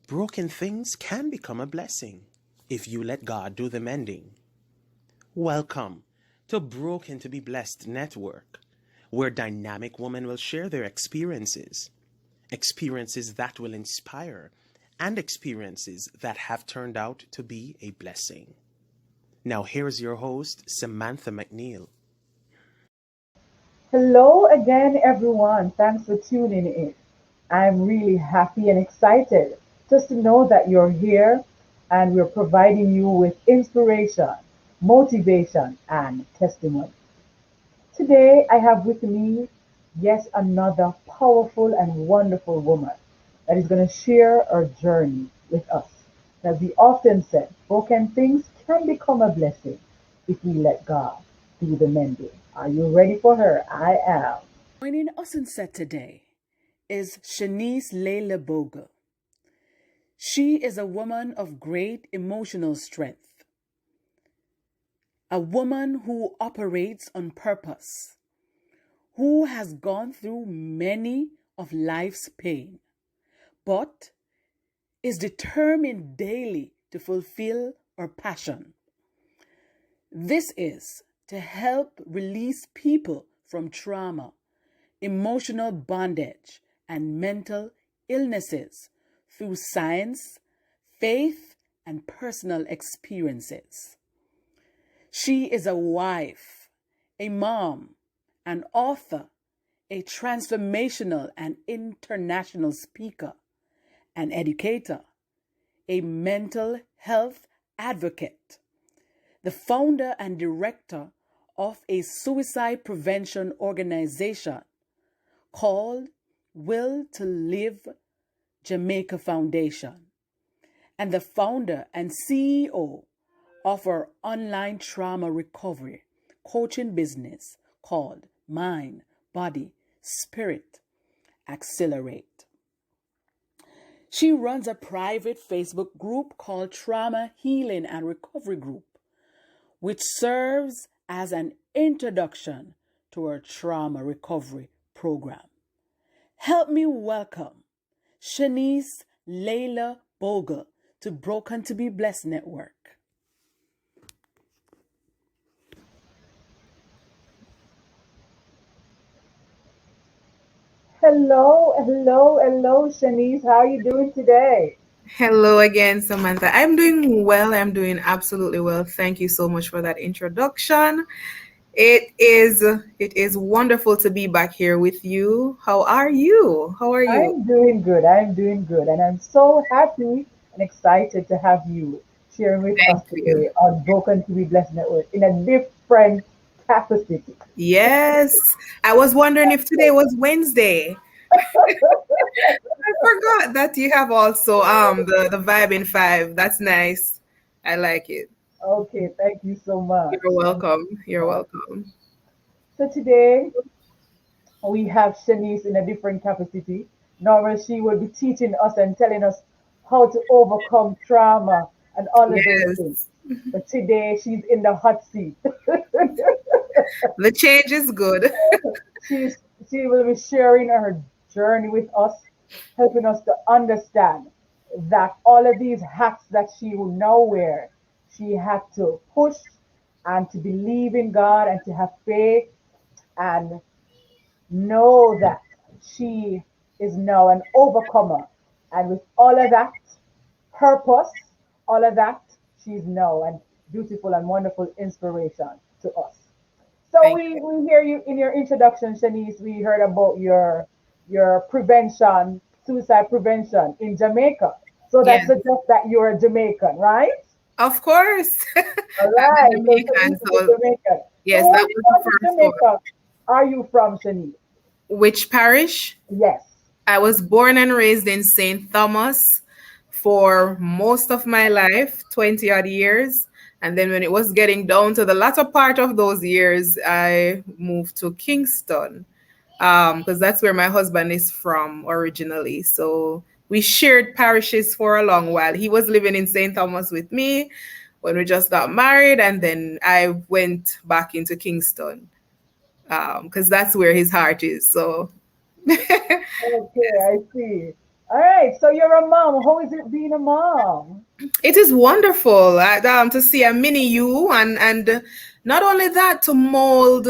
broken things can become a blessing if you let God do the mending. Welcome to Broken to be Blessed Network, where dynamic women will share their experiences that will inspire, and experiences that have turned out to be a blessing. Now here's your host, Samantha McNeil. Hello again, everyone. Thanks for tuning in. I'm really happy and excited just to know that you're here and we're providing you with inspiration, motivation, and testimony. Today, I have with me, yes, another powerful and wonderful woman that is going to share her journey with us. As we often said, broken things can become a blessing if we let God do the mending. Are you ready for her? I am. Joining us in set today is Shaniese Laylor-Bogle. She is a woman of great emotional strength, a woman who operates on purpose, who has gone through many of life's pain, but is determined daily to fulfill her passion. This is to help release people from trauma, emotional bondage, and mental illnesses through science, faith, and personal experiences. She is a wife, a mom, an author, a transformational and international speaker, an educator, a mental health advocate, the founder and director of a suicide prevention organization called Will to Live Jamaica Foundation, and the founder and CEO of our online trauma recovery coaching business called Mind, Body, Spirit Accelerate. She runs a private Facebook group called Trauma Healing and Recovery Group, which serves as an introduction to her trauma recovery program. Help me welcome Shaniese Laylor-Bogle to Broken to be Blessed Network. Hello, Shanice. How are you doing today? Hello again, Samantha. I'm doing well. I'm doing absolutely well. Thank you so much for that introduction. It is wonderful to be back here with you. How are you? How are you? I'm doing good. I'm doing good. And I'm so happy and excited to have you sharing with us Thank you. today on Broken to be Blessed Network in a different capacity. Yes, I was wondering if today was Wednesday. I forgot that you have also the vibe in five. That's nice. I like it. Okay, thank you so much. You're Thank you welcome. so You're much. welcome. So today we have Shanice in a different capacity. Normally she will be teaching us and telling us how to overcome trauma and all of those things. Yes, But today she's in the hot seat. the change is good. She's she will be sharing her journey with us, helping us to understand that all of these hats that she will now wear, she had to push and to believe in God and to have faith and know that she is now an overcomer. And with all of that purpose, all of that, she's now a beautiful and wonderful inspiration to us. So Thank we hear you in your introduction, Shanice. We heard about your prevention, suicide prevention in Jamaica. So you. that Yeah. suggests that you're a Jamaican, right? Of course. All I'm a right. So Jamaican, Shanice is a so Jamaican. yes, So that which was the part of first one. Jamaica are you from, Shanice? Which parish? Yes. I was born and raised in St. Thomas for most of my life, 20 odd years. And then when it was getting down to the latter part of those years, I moved to Kingston because that's where my husband is from originally. So we shared parishes for a long while. He was living in St. Thomas with me when we just got married, and then I went back into Kingston because that's where his heart is. So Okay, I see. All right. So you're a mom. How is it being a mom? It is wonderful to see a mini you, and not only that, to mold.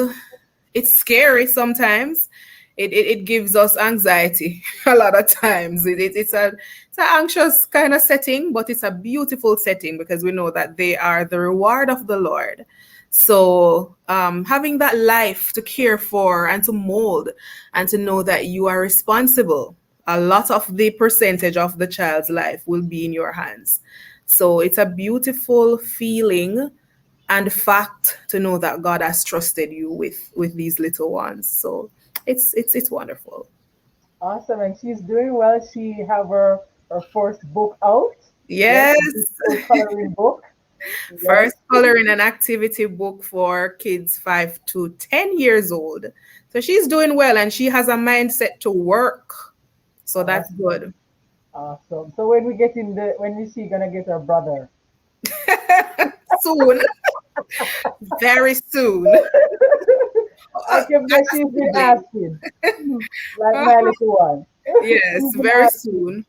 It's scary sometimes. It gives us anxiety a lot of times. It's an anxious kind of setting, but it's a beautiful setting because we know that they are the reward of the Lord. So having that life to care for and to mold, and to know that you are responsible, a lot of the percentage of the child's life will be in your hands. So it's a beautiful feeling and fact to know that God has trusted you with these little ones. So it's wonderful. Awesome. And she's doing well. She have her first book out. Yes, Yes. a beautiful coloring book. Yes. First coloring and activity book for kids 5 to 10 years old. So she's doing well and she has a mindset to work. So that's Awesome. good. Awesome. So when we get in the when is she gonna get her brother? Soon, very soon. I can bet she's been Sibling. asking. Like my little one. Yes, She's been very asking. soon.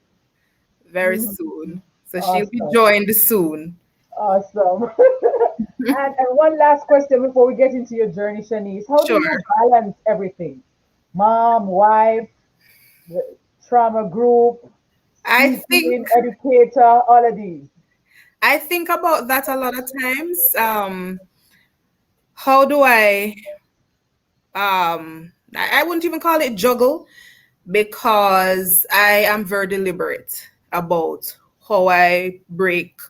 Very Mhm. soon. So she'll be Awesome. joined soon. Awesome. And one last question before we get into your journey, Shanice. How do Sure. you balance everything? Mom, wife, the trauma group, I think speaking, educator, all of these. I think about that a lot of times. How do I wouldn't even call it juggle, because I am very deliberate about how I break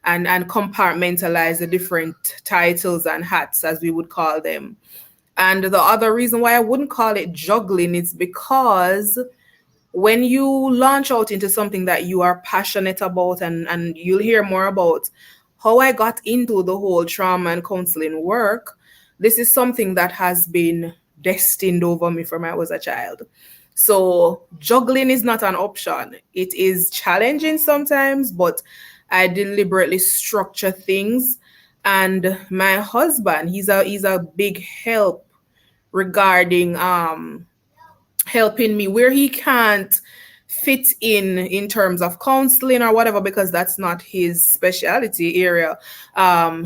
and compartmentalize the different titles and hats, as we would call them. And the other reason why I wouldn't call it juggling is because when you launch out into something that you are passionate about, and you'll hear more about how I got into the whole trauma and counseling work, this is something that has been destined over me from I was a child. So juggling is not an option. It is challenging sometimes, but I deliberately structure things. And my husband, he's a big help regarding helping me where he can't fit in terms of counseling or whatever, because that's not his specialty area.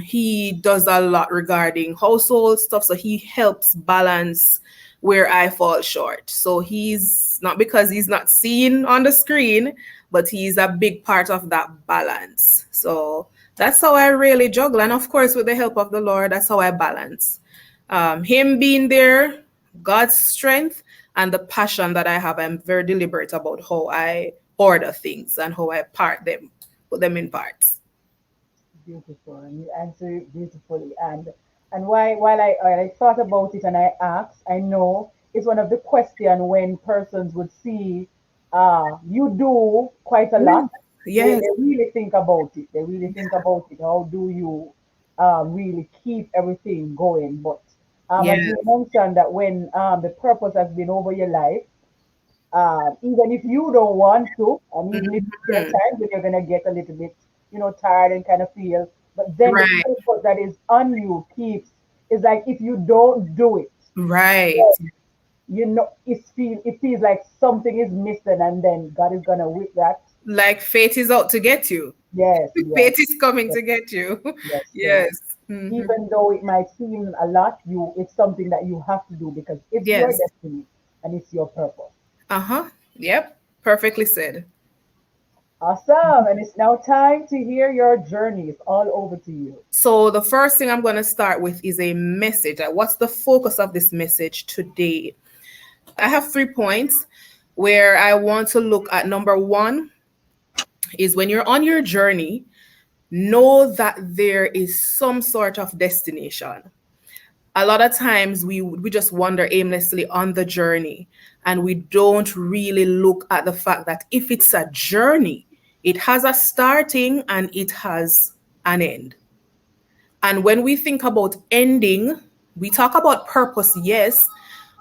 He does a lot regarding household stuff, so he helps balance where I fall short. So he's not, because he's not seen on the screen, but he's a big part of that balance. So that's how I really juggle, and of course with the help of the Lord, that's how I balance him being there, God's strength, and the passion that I have. I'm very deliberate about how I order things and how I put them in parts. Beautiful, and you answer it beautifully. And while I thought about it and I asked, I know it's one of the questions when persons would see you do quite a Yes, lot. They, yes, they really think about it. They really think about it. How do you really keep everything going? But as yes, you mentioned that when the purpose has been over your life, even if you don't want to, and even if there are mhm, times when you're gonna get a little bit, tired and kind of feel, but then the right, purpose that is on you keeps. It's like if you don't do it, right. then, it feels like something is missing, and then God is gonna whip that. Like fate is out to get you. Yes, yes, Fate is coming yes, to get you. yes. So Yes. Hmm. even though it might seem a lot, it's something that you have to do because it's your Yes. destiny and it's your purpose. Uh-huh. Yep. Perfectly said. Awesome. And it's now time to hear your journey. It's all over to you. So the first thing I'm going to start with is a message. What's the focus of this message today? I have 3 points where I want to look at. Number one is, when you're on your journey, know that there is some sort of destination. A lot of times we just wander aimlessly on the journey, and we don't really look at the fact that if it's a journey, it has a starting and it has an end. And when we think about ending, we talk about purpose, yes,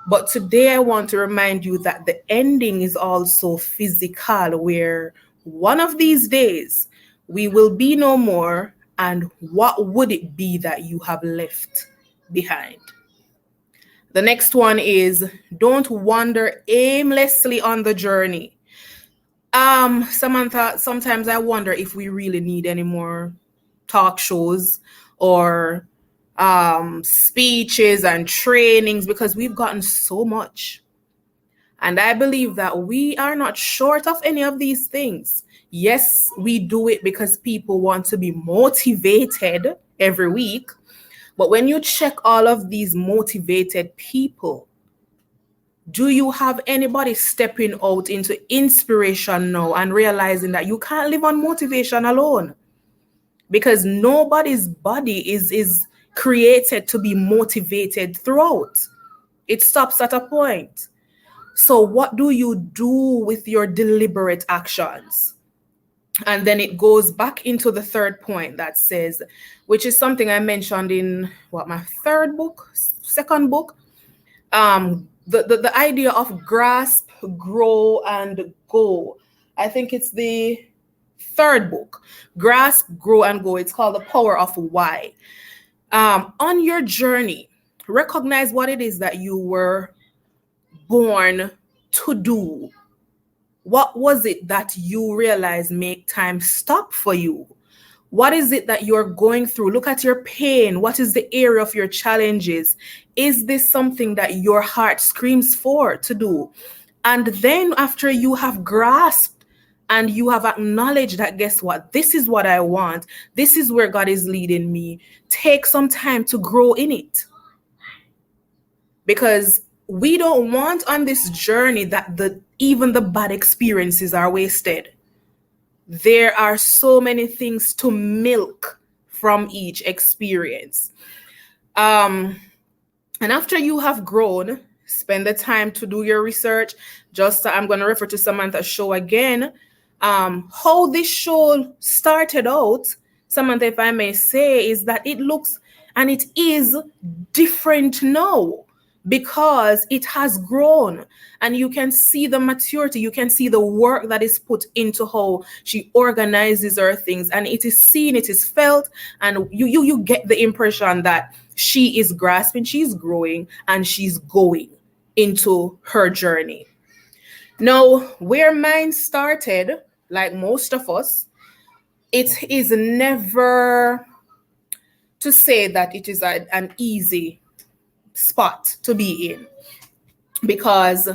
but today I want to remind you that the ending is also physical, where one of these days we will be no more. And what would it be that you have left behind? The next one is, don't wander aimlessly on the journey. Samantha, sometimes I wonder if we really need any more talk shows or speeches and trainings, because we've gotten so much. And I believe that we are not short of any of these things. Yes, we do it because people want to be motivated every week. But when you check all of these motivated people, do you have anybody stepping out into inspiration now and realizing that you can't live on motivation alone? Because nobody's body is created to be motivated throughout. It stops at a point. So what do you do with your deliberate actions? And then it goes back into the third point that says, which is something I mentioned in my second book, the idea of grasp, grow, and go. I think it's the third book, Grasp, Grow, and Go. It's called The Power of Why. On your journey, recognize what it is that you were born to do. What was it that you realized make time stop for you? What is it that you're going through? Look at your pain. What is the area of your challenges? Is this something that your heart screams for to do? And then after you have grasped and you have acknowledged that, guess what? This is what I want. This is where God is leading me. Take some time to grow in it. Because we don't want on this journey that even the bad experiences are wasted. There are so many things to milk from each experience. And after you have grown, spend the time to do your research. I'm going to refer to Samantha's show again. How this show started out, Samantha, if I may say, is that it looks and it is different now, because it has grown and you can see the maturity, you can see the work that is put into how she organizes her things, and it is seen, it is felt, and you get the impression that she is grasping, she's growing, and she's going into her journey. Now, where mine started, like most of us, it is never to say that it is an easy spot to be in, because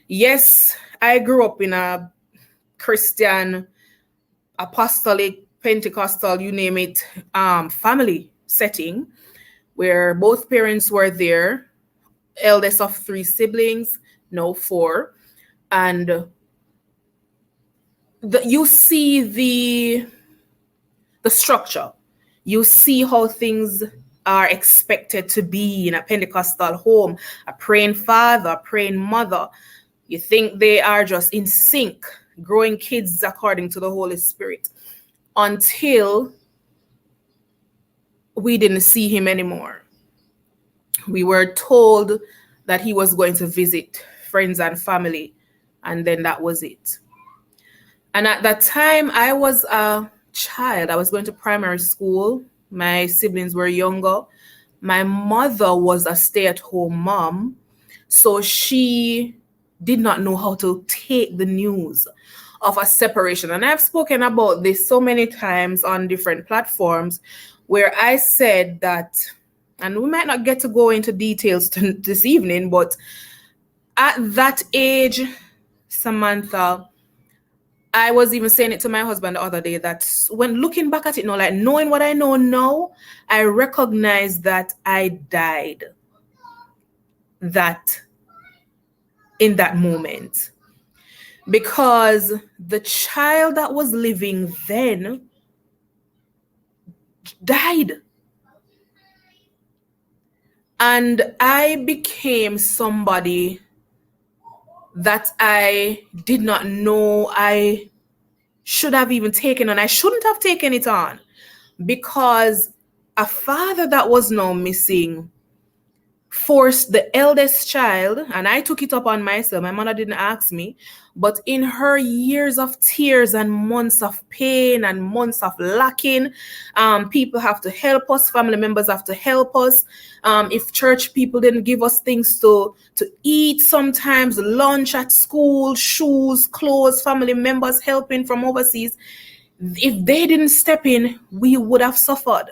yes, I grew up in a Christian, apostolic, Pentecostal, you name it, family setting where both parents were there, eldest of 3 siblings, no 4, and you see the structure, you see how things are expected to be in a Pentecostal home, a praying father, a praying mother. You think they are just in sync, growing kids according to the Holy Spirit, until we didn't see him anymore. We were told that he was going to visit friends and family, and then that was it. And at that time, I was a child. I was going to primary school. My siblings were younger. My mother was a stay-at-home mom, so she did not know how to take the news of a separation. And I've spoken about this so many times on different platforms, where I said that, and we might not get to go into details this evening, but at that age, Samantha, I was even saying it to my husband the other day, that when looking back at it now, like knowing what I know now, I recognize that I died in that moment, because the child that was living then died. And I became somebody that I did not know I should have even taken on. I shouldn't have taken it on, because a father that was now missing forced the eldest child, and I took it up on myself. My mother didn't ask me, but in her years of tears and months of pain and months of lacking, people have to help us, family members have to help us. If church people didn't give us things to eat, sometimes lunch at school, shoes, clothes, family members helping from overseas, if they didn't step in, we would have suffered.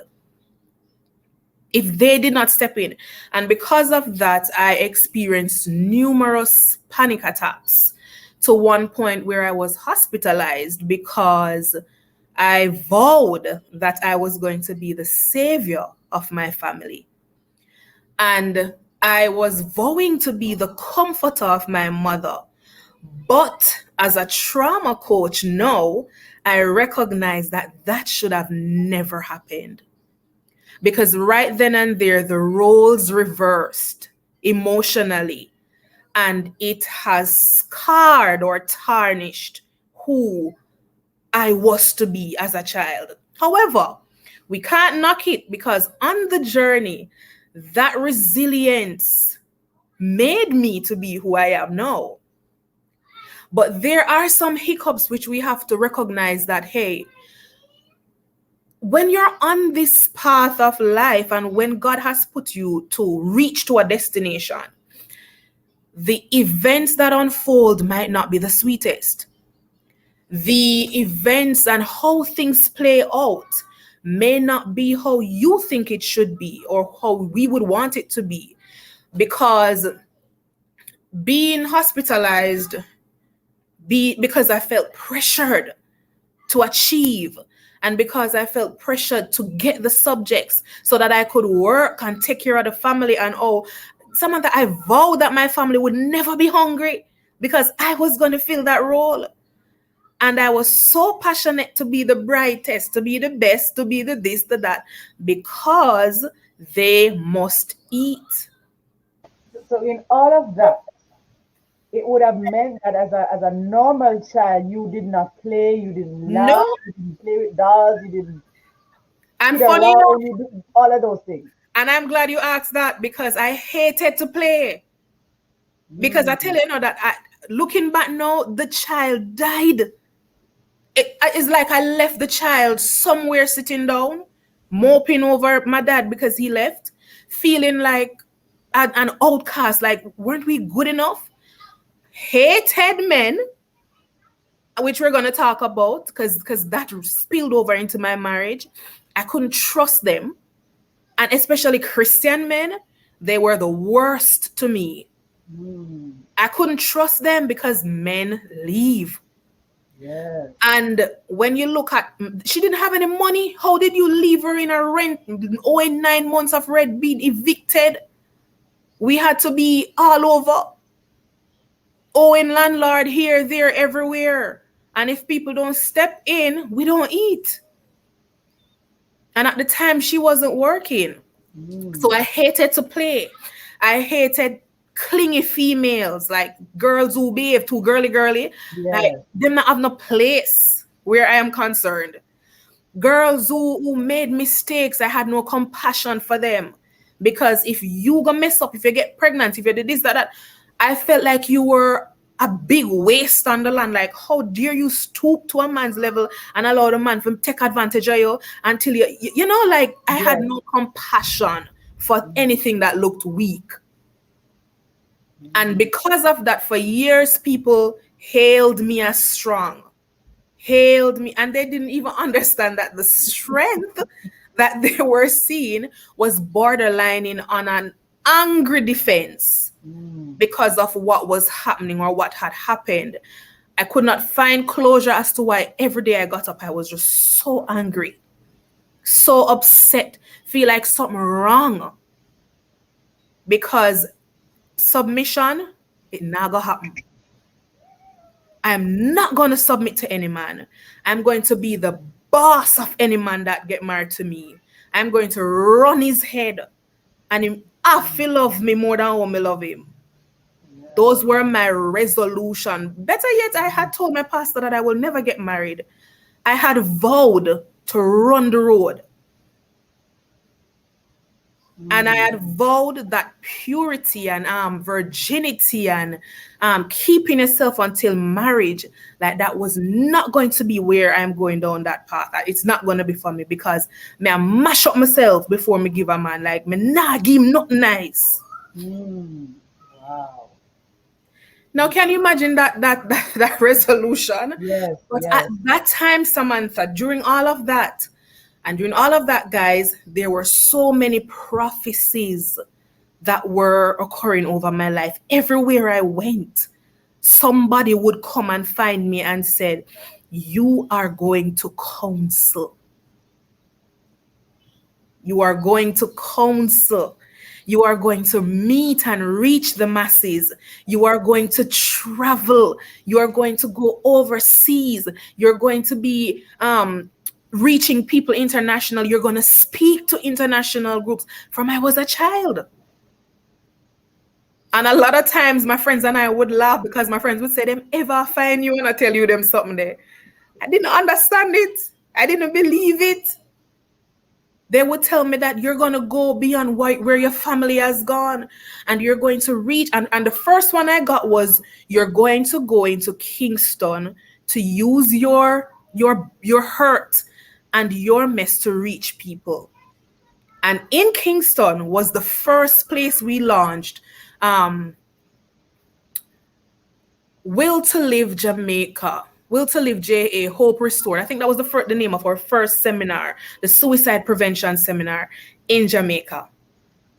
If they did not step in. And because of that, I experienced numerous panic attacks to one point where I was hospitalized because I vowed that I was going to be the savior of my family. And I was vowing to be the comforter of my mother. But as a trauma coach now, I recognize that that should have never happened. Because right then and there, the roles reversed emotionally, and it has scarred or tarnished who I was to be as a child. However, we can't knock it, because on the journey, that resilience made me to be who I am now. But there are some hiccups which we have to recognize that, hey, when you're on this path of life and when God has put you to reach to a destination, the events that unfold might not be the sweetest. The events and how things play out may not be how you think it should be or how we would want it to be. Because being hospitalized, because I felt pressured to achieve, and because I felt pressured to get the subjects so that I could work and take care of the family. And Samantha, I vowed that my family would never be hungry because I was going to fill that role. And I was so passionate to be the brightest, to be the best, to be the this, the that, because they must eat. So in all of that, it would have meant that as a normal child, you did not play, you didn't laugh, No. you didn't play with dolls, you didn't And sit funny around, enough, you did all of those things. and I'm glad you asked that, because I hated to play. Because I tell you now that looking back now, the child died. It's like I left the child somewhere sitting down, moping over my dad because he left, feeling like an outcast, like, weren't we good enough? Hated men, which we're going to talk about, because that spilled over into my marriage. I couldn't trust them. And especially Christian men, they were the worst to me. I couldn't trust them because men leave. Yes. And when you look at, she didn't have any money. How did you leave her in a rent, owing 9 months of rent, being evicted? We had to be all over, owing landlord here, there, everywhere. And if people don't step in, we don't eat. And at the time, she wasn't working. So I hated to play. I hated clingy females, like girls who behave too girly. Yes. Like, them not have no place where I am concerned. Girls who made mistakes, I had no compassion for them. Because if you go mess up, if you get pregnant, if you did this, that, I felt like you were a big waste on the land. Like, how dare you stoop to a man's level and allow the man to take advantage of you until you know, like, I had no compassion for anything that looked weak. And because of that, for years, people hailed me as strong. Hailed me, and they didn't even understand that the strength that they were seeing was borderlining on an angry defense because of what was happening or what had happened. I could not find closure as to why every day I got up, I was just so angry, so upset, feel like something wrong. Because submission, it never happened. I'm not going to submit to any man. I'm going to be the boss of any man that get married to me. I'm going to run his head, and him have to love me more than how me love him. Those were my resolution. Better yet, I had told my pastor that I will never get married. I had vowed to run the road. And I had vowed that purity and virginity and keeping yourself until marriage, like that was not going to be where I'm going down that path. It's not going to be for me, because me I mash up myself before me give a man, like me nah give him nothing nice. Wow. Now, can you imagine that resolution? Yes, But yes. at that time, Samantha, during all of that, guys, there were so many prophecies that were occurring over my life. Everywhere I went, somebody would come and find me and said, "You are going to counsel. You are going to counsel. You are going to meet and reach the masses. You are going to travel. You are going to go overseas. You're going to be reaching people international. You're going to speak to international groups." From I was a child. And a lot of times my friends and I would laugh, because my friends would say, "Them ever find you and I tell you them something there?" I didn't understand it. I didn't believe it. They would tell me that you're going to go beyond where your family has gone, and you're going to reach. And the first one I got was, "You're going to go into Kingston to use your hurt and your mess to reach people." And in Kingston was the first place we launched Will to Live Jamaica. Will to Live JA, Hope Restored. I think that was the name of our first seminar, the suicide prevention seminar in Jamaica.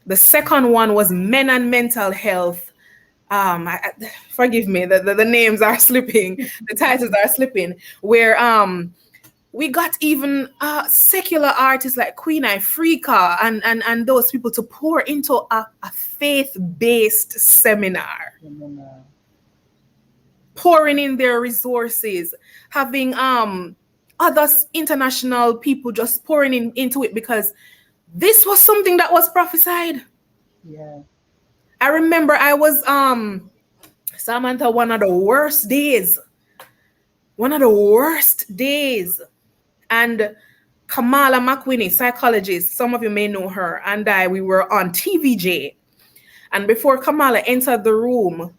The second one was Men and Mental Health. Forgive me, the names are slipping, the titles are slipping, where we got even secular artists like Queen Ifrica and those people to pour into a faith-based seminar. Pouring in their resources, having other international people just pouring into it, because this was something that was prophesied. Yeah. I remember I was Samantha, one of the worst days. And Kamala McWinney, psychologist, some of you may know her, and we were on TVJ. And before Kamala entered the room,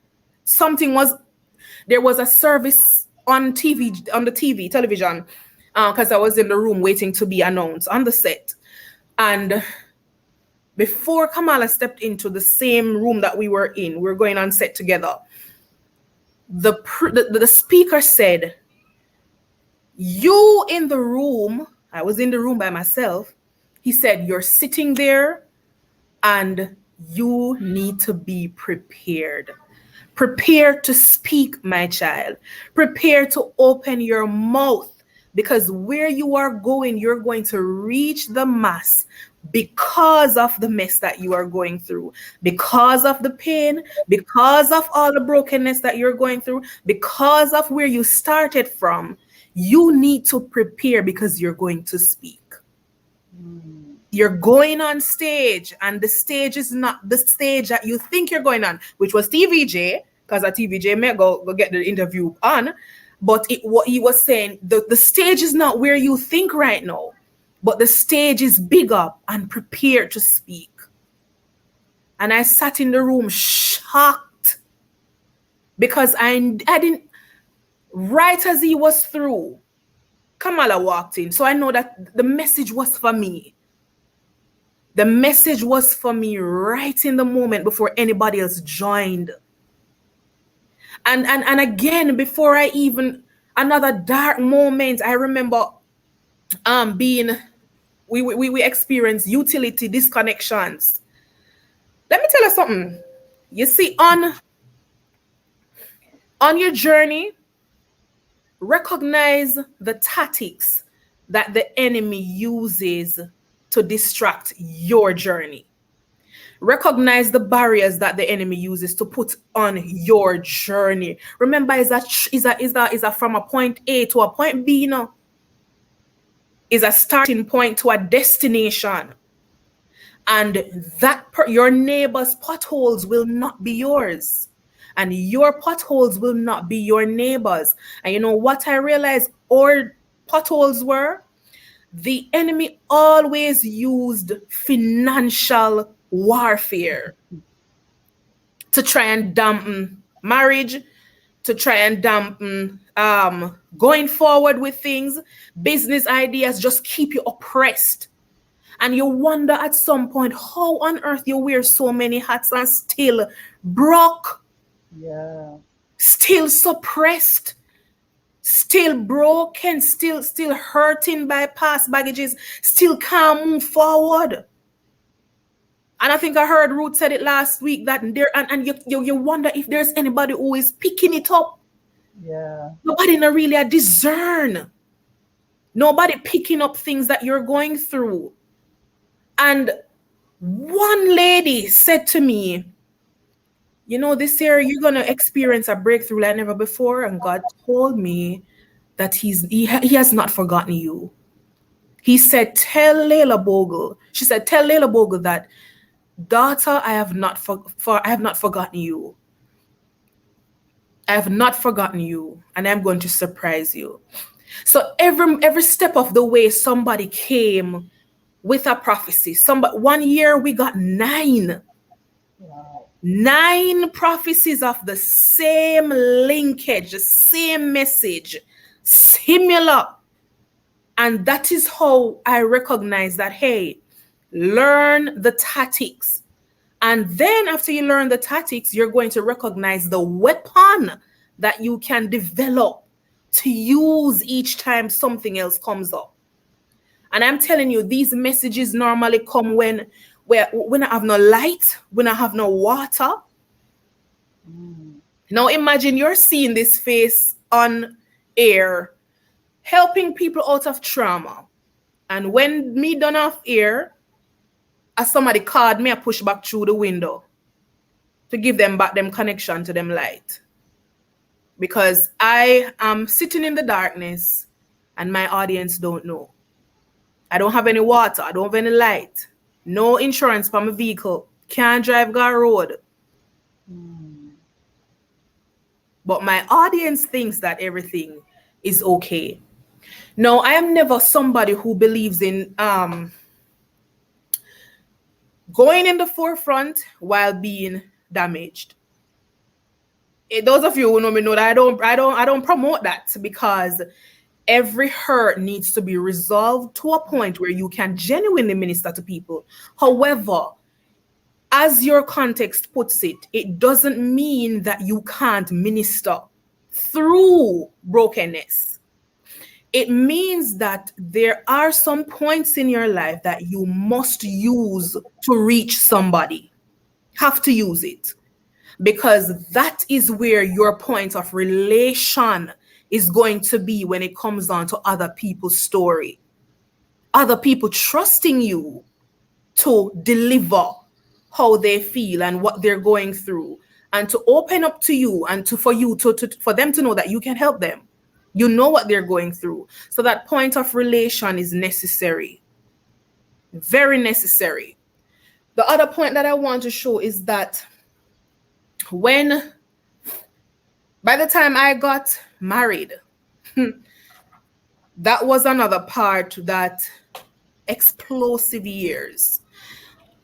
there was a service on television, because I was in the room waiting to be announced on the set. And before Kamala stepped into the same room that we were in, we were going on set together, the speaker said, "You in the room," I was in the room by myself, he said, "You're sitting there and you need to be prepared. Prepare to speak, my child. Prepare to open your mouth, because where you are going, you're going to reach the mass because of the mess that you are going through, because of the pain, because of all the brokenness that you're going through, because of where you started from. You need to prepare, because you're going to speak. You're going on stage, and the stage is not the stage that you think you're going on," which was TVJ, because at TVJ may go get the interview on. But what he was saying, the stage is not where you think right now, but the stage is bigger, and prepared to speak. And I sat in the room shocked, because I didn't, right as he was through, Kamala walked in. So I know that the message was for me. The message was for me right in the moment before anybody else joined. And again, before I even, another dark moment, I remember we experienced utility disconnections. Let me tell you something. You see, on your journey, recognize the tactics that the enemy uses to distract your journey. Recognize the barriers that the enemy uses to put on your journey. Remember, is that from a point A to a point B, is a starting point to a destination. And that your neighbor's potholes will not be yours. And your potholes will not be your neighbor's. And you know what I realized our potholes were? the enemy always used financial warfare to try and dampen marriage, to try and dampen going forward with things, business ideas, just keep you oppressed. And you wonder at some point, how on earth you wear so many hats and still broke, still suppressed, still broken, still hurting by past baggages, still can't move forward. And I think I heard Ruth said it last week that there, and you wonder if there's anybody who is picking it up. Nobody not really a discern. Nobody picking up things that you're going through. And one lady said to me, you know, this year you're going to experience a breakthrough like never before. And God told me that he has not forgotten you. He said, tell Laylor-Bogle. She said, tell Laylor-Bogle that, daughter, I have not forgotten you. I have not forgotten you, and I'm going to surprise you. So every step of the way, somebody came with a prophecy. 1 year we got 9. Wow. 9 prophecies of the same linkage, the same message, similar. And that is how I recognize that, hey, learn the tactics. And then after you learn the tactics, you're going to recognize the weapon that you can develop to use each time something else comes up. And I'm telling you, these messages normally come when I have no light, when I have no water. Now imagine you're seeing this face on air, helping people out of trauma. And when me done off air, as somebody called me, I push back through the window to give them back them connection to them light. Because I am sitting in the darkness and my audience don't know. I don't have any water. I don't have any light. No insurance for my vehicle. Can't drive Gar Road. But my audience thinks that everything is okay. No, I am never somebody who believes in going in the forefront while being damaged. Those of you who know me know that I don't promote that, because every hurt needs to be resolved to a point where you can genuinely minister to people. However, as your context puts it, it doesn't mean that you can't minister through brokenness. It means that there are some points in your life that you must use to reach somebody. Have to use it. Because that is where your point of relation is going to be when it comes down to other people's story. Other people trusting you to deliver how they feel and what they're going through, and to open up to you, and for them to know that you can help them. You know what they're going through. So that point of relation is necessary. Very necessary. The other point that I want to show is that by the time I got married, that was another part, that explosive years.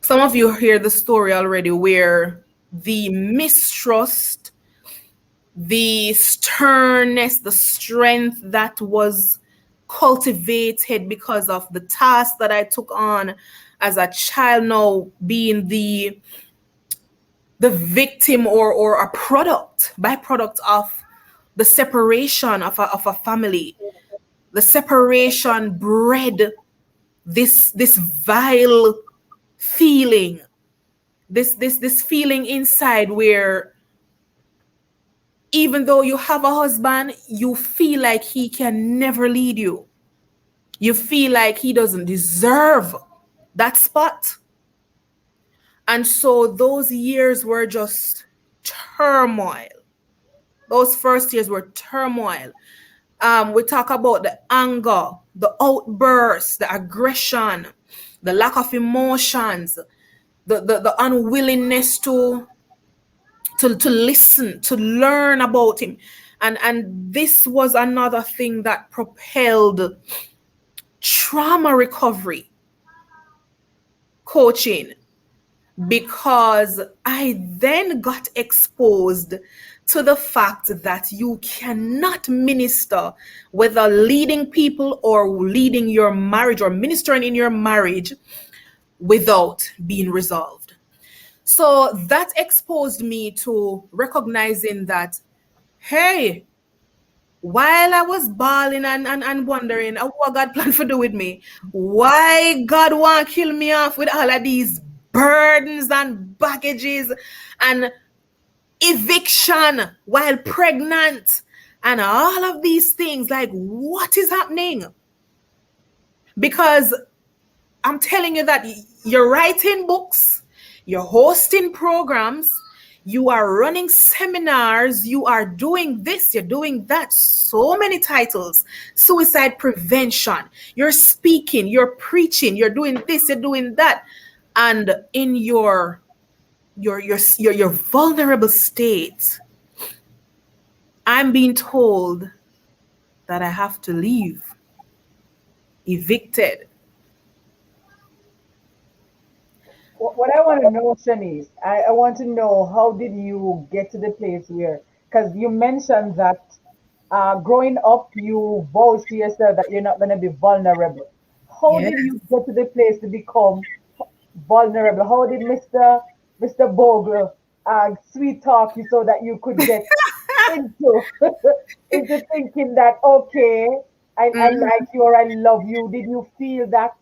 Some of you hear the story already, where the mistrust, the sternness, the strength that was cultivated because of the task that I took on as a child, now being the victim or a byproduct of the separation of a family. The separation bred this vile feeling, this feeling inside where even though you have a husband, you feel like he can never lead you. You feel like he doesn't deserve that spot. And so those years were just turmoil. Those first years were turmoil. We talk about the anger, the outbursts, the aggression, the lack of emotions, the unwillingness to listen, to learn about him. And this was another thing that propelled trauma recovery coaching, because I then got exposed to the fact that you cannot minister, whether leading people or leading your marriage or ministering in your marriage, without being resolved. So that exposed me to recognizing that, hey, while I was bawling and wondering what God planned to do with me, why God want to kill me off with all of these burdens and baggages and eviction while pregnant and all of these things, like, what is happening? Because I'm telling you that you're writing books, you're hosting programs, you are running seminars, you are doing this, you're doing that, so many titles, suicide prevention, you're speaking, you're preaching, you're doing this, you're doing that. And in your vulnerable state, I'm being told that I have to leave, evicted. What I want to know, Shanice, I want to know, how did you get to the place where, because you mentioned that growing up, you vowed to yourself that you're not going to be vulnerable. How Yes. did you get to the place to become vulnerable? How did Mr. Bogle sweet talk you so that you could get into into thinking that, okay, I Mhm. like you or I love you? Did you feel that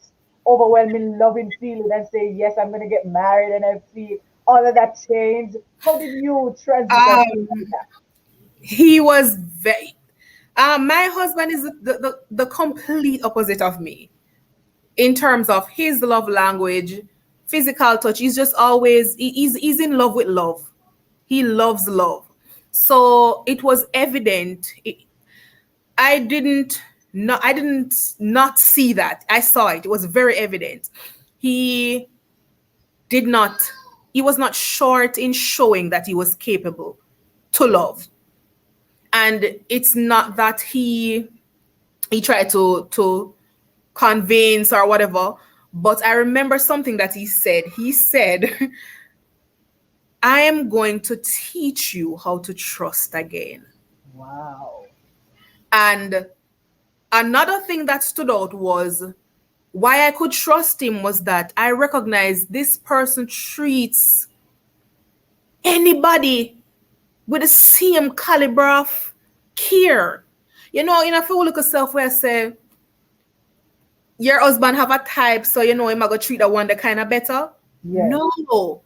overwhelming loving feeling and say, yes, I'm gonna get married, and I feel all of that change? How did you transition into Um, that? he was very. My husband is the complete opposite of me in terms of his love language, physical touch. He's just always he's in love with love. He loves love. So it was evident. I didn't not see that. I saw it. It was very evident. He did not. He was not short in showing that he was capable to love. And it's not that he tried to convince or whatever, but I remember something that he said I am going to teach you how to trust again. Wow. And another thing that stood out was why I could trust him was that I recognized this person treats anybody with the same caliber of care. You know, in a full look of self where I say, your husband have a type, so you know him I go treat that one that kind of better. Yes. No,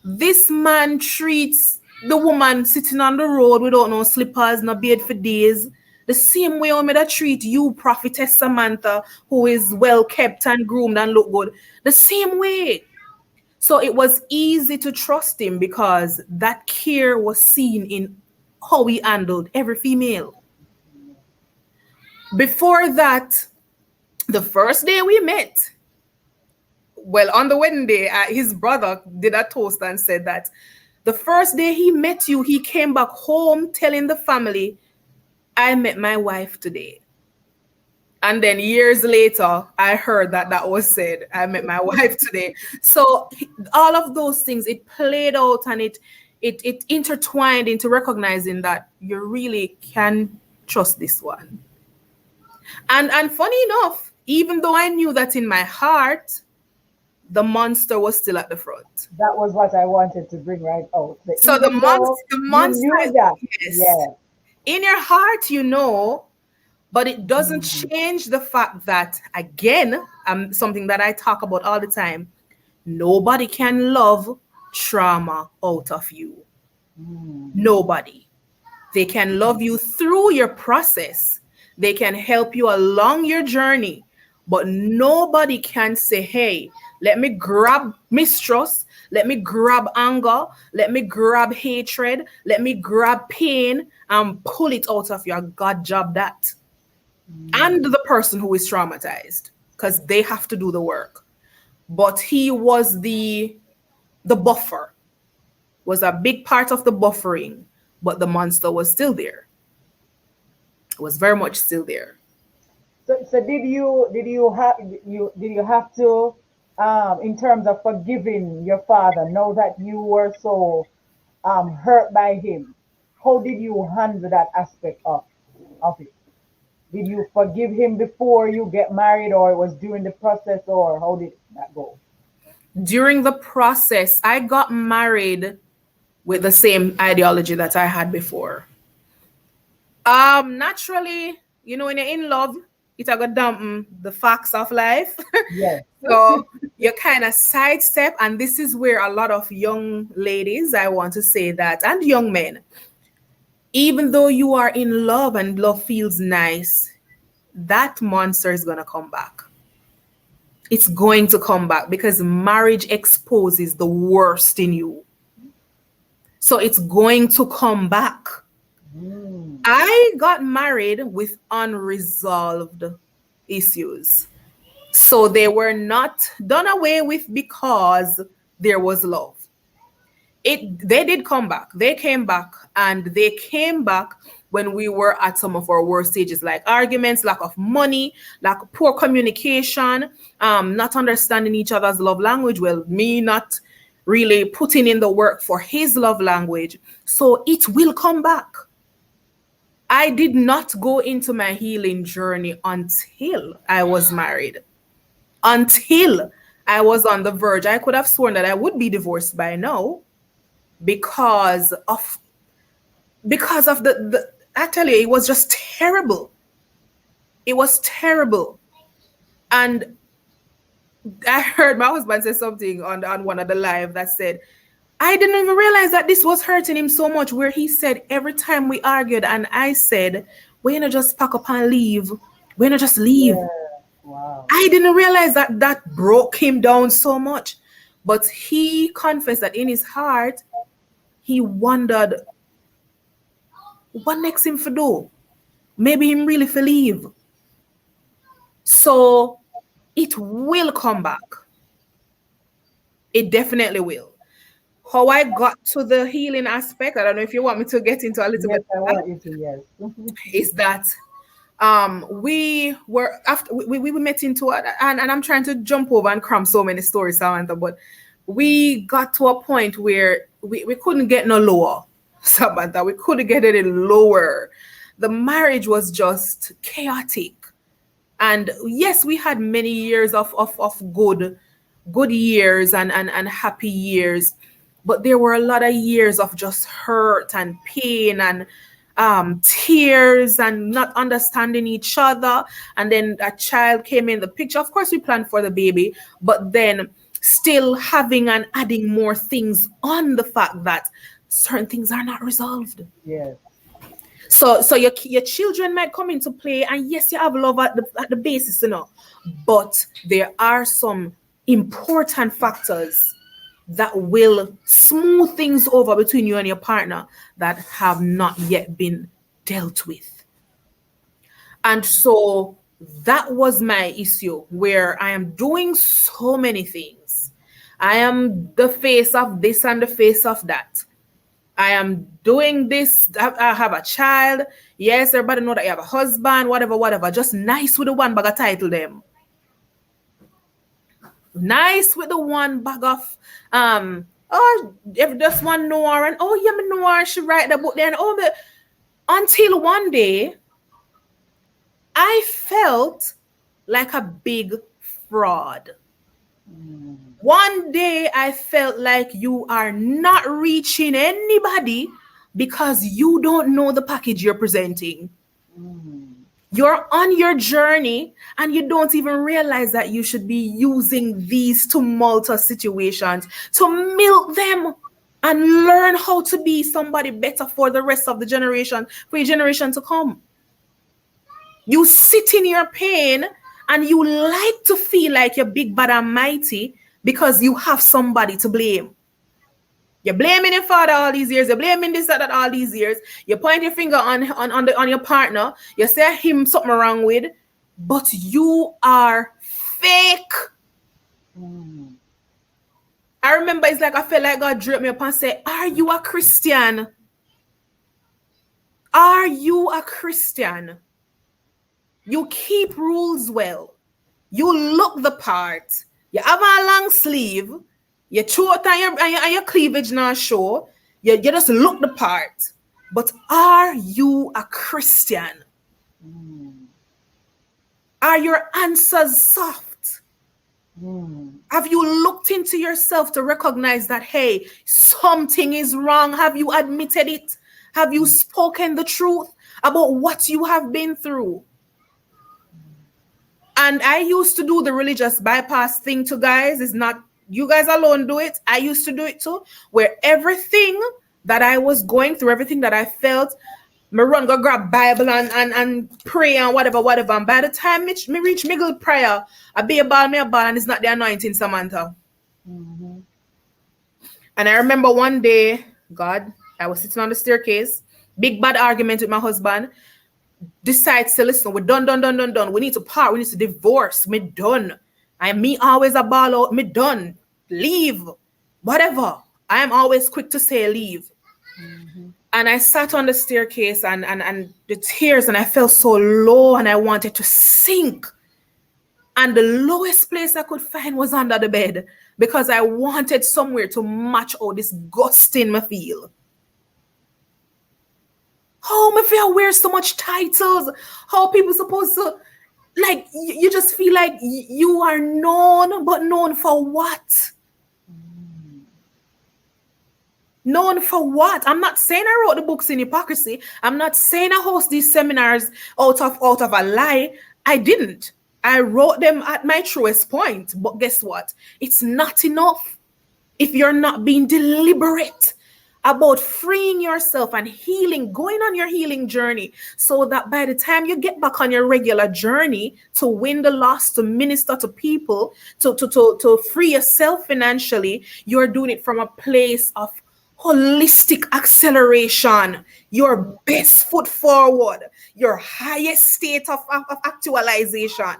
this man treats the woman sitting on the road without no slippers, no beard for days, the same way I'm gonna treat you, prophetess Samantha, who is well kept and groomed and look good. The same way. So it was easy to trust him because that care was seen in how he handled every female. Before that, the first day we met, well, on the wedding day, his brother did a toast and said that the first day he met you, he came back home telling the family, I met my wife today. And then years later, I heard that that was said, I met my wife today. So all of those things, it played out and it intertwined into recognizing that you really can trust this one. And funny enough, even though I knew that in my heart, the monster was still at the front. That was what I wanted to bring right out. That So even though the you monster, knew that, yes, yeah. in your heart, you know, but it doesn't Mhm. change the fact that, again, something that I talk about all the time, nobody can love trauma out of you. Nobody. They can love you through your process. They can help you along your journey. But nobody can say, hey, let me grab mistrust, let me grab anger, let me grab hatred, let me grab pain and pull it out of you. God job that. And the person who is traumatized, because they have to do the work. But he was the buffer, was a big part of the buffering, but the monster was still there. It was very much still there. So did you have to in terms of forgiving your father, know that you were so hurt by him? How did you handle that aspect of it? Did you forgive him before you get married, or it was during the process, or how did that go? During the process, I got married with the same ideology that I had before. Naturally, when you're in love, it's a good dampen the facts of life. Yes. So you kind of sidestep, and this is where a lot of young ladies, I want to say that, and young men, even though you are in love and love feels nice, that monster is going to come back. It's going to come back because marriage exposes the worst in you. So it's going to come back. I got married with unresolved issues. So they were not done away with because there was love. They did come back. They came back, and they came back when we were at some of our worst stages, like arguments, lack of money, lack of poor communication, not understanding each other's love language. Well, me not really putting in the work for his love language. So it will come back. I did not go into my healing journey until I was married. Until I was on the verge. I could have sworn that I would be divorced by now because of the I tell you, it was just terrible. It was terrible. And I heard my husband say something on one of the live that said, I didn't even realize that this was hurting him so much, where he said every time we argued and I said, we're gonna just pack up and leave. We're gonna just leave. Yeah. Wow. I didn't realize that broke him down so much. But he confessed that in his heart, he wondered, what next him for do? Maybe him really for leave. So it will come back. It definitely will. How I got to the healing aspect, I don't know if you want me to get into a little Yes, bit. I want you to, yes. Is that we were after we met into it, and I'm trying to jump over and cram so many stories, Samantha, but we got to a point where we couldn't get no lower, Samantha. We couldn't get any lower. The marriage was just chaotic. And yes, we had many years of good years and happy years, but there were a lot of years of just hurt and pain and tears and not understanding each other. And then a child came in the picture. Of course, we planned for the baby, but then still having and adding more things on the fact that certain things are not resolved. Yes. So your children might come into play, and yes, you have love at the basis, but there are some important factors that will smooth things over between you and your partner that have not yet been dealt with. And so that was my issue, where I am doing so many things. I am the face of this and the face of that. I am doing this. I have a child. Yes, everybody know that you have a husband, whatever. Just nice with the one bag of title them. Nice with the one bag of if just one know her, and oh yeah, me know her, she write the book then. Until one day I felt like a big fraud. One day I felt like you are not reaching anybody because you don't know the package you're presenting. You're on your journey and you don't even realize that you should be using these tumultuous situations to milk them and learn how to be somebody better for the rest of the generation, for your generation to come. You sit in your pain and you like to feel like you're big, bad, and mighty because you have somebody to blame. You're blaming your father all these years. You're blaming this, that all these years. You point your finger on your partner. You say him something wrong with, but you are fake. I remember it's like I felt like God drew me up and said, are you a Christian? Are you a Christian? You keep rules well. You look the part. You have a long sleeve. Your throat and your cleavage not show. You just look the part. But are you a Christian? Are your answers soft? Have you looked into yourself to recognize that, hey, something is wrong? Have you admitted it? Have you spoken the truth about what you have been through? And I used to do the religious bypass thing to guys. It's not you guys alone do it. I used to do it too, where everything that I was going through, everything that I felt, me run go grab Bible and pray and whatever. And by the time me reach middle prayer, I be a ball, and it's not the anointing, Samantha. And I remember one day, God, I was sitting on the staircase, big bad argument with my husband. Decides to listen. We're done. We need to part. We need to divorce. Me done. And me always a ball out. Me done. Leave. Whatever. I am always quick to say leave. And I sat on the staircase and the tears, and I felt so low and I wanted to sink. And the lowest place I could find was under the bed because I wanted somewhere to match all this disgusting me feel. How me feel wear so much titles? How people supposed to, like, you just feel like you are known, but known for what? Known for what? I'm not saying I wrote the books in hypocrisy. I'm not saying I host these seminars out of a lie. I didn't. I wrote them at my truest point. But guess what? It's not enough if you're not being deliberate about freeing yourself and healing, going on your healing journey, so that by the time you get back on your regular journey to win the lost, to minister to people, to free yourself financially, you're doing it from a place of holistic acceleration, your best foot forward, your highest state of actualization.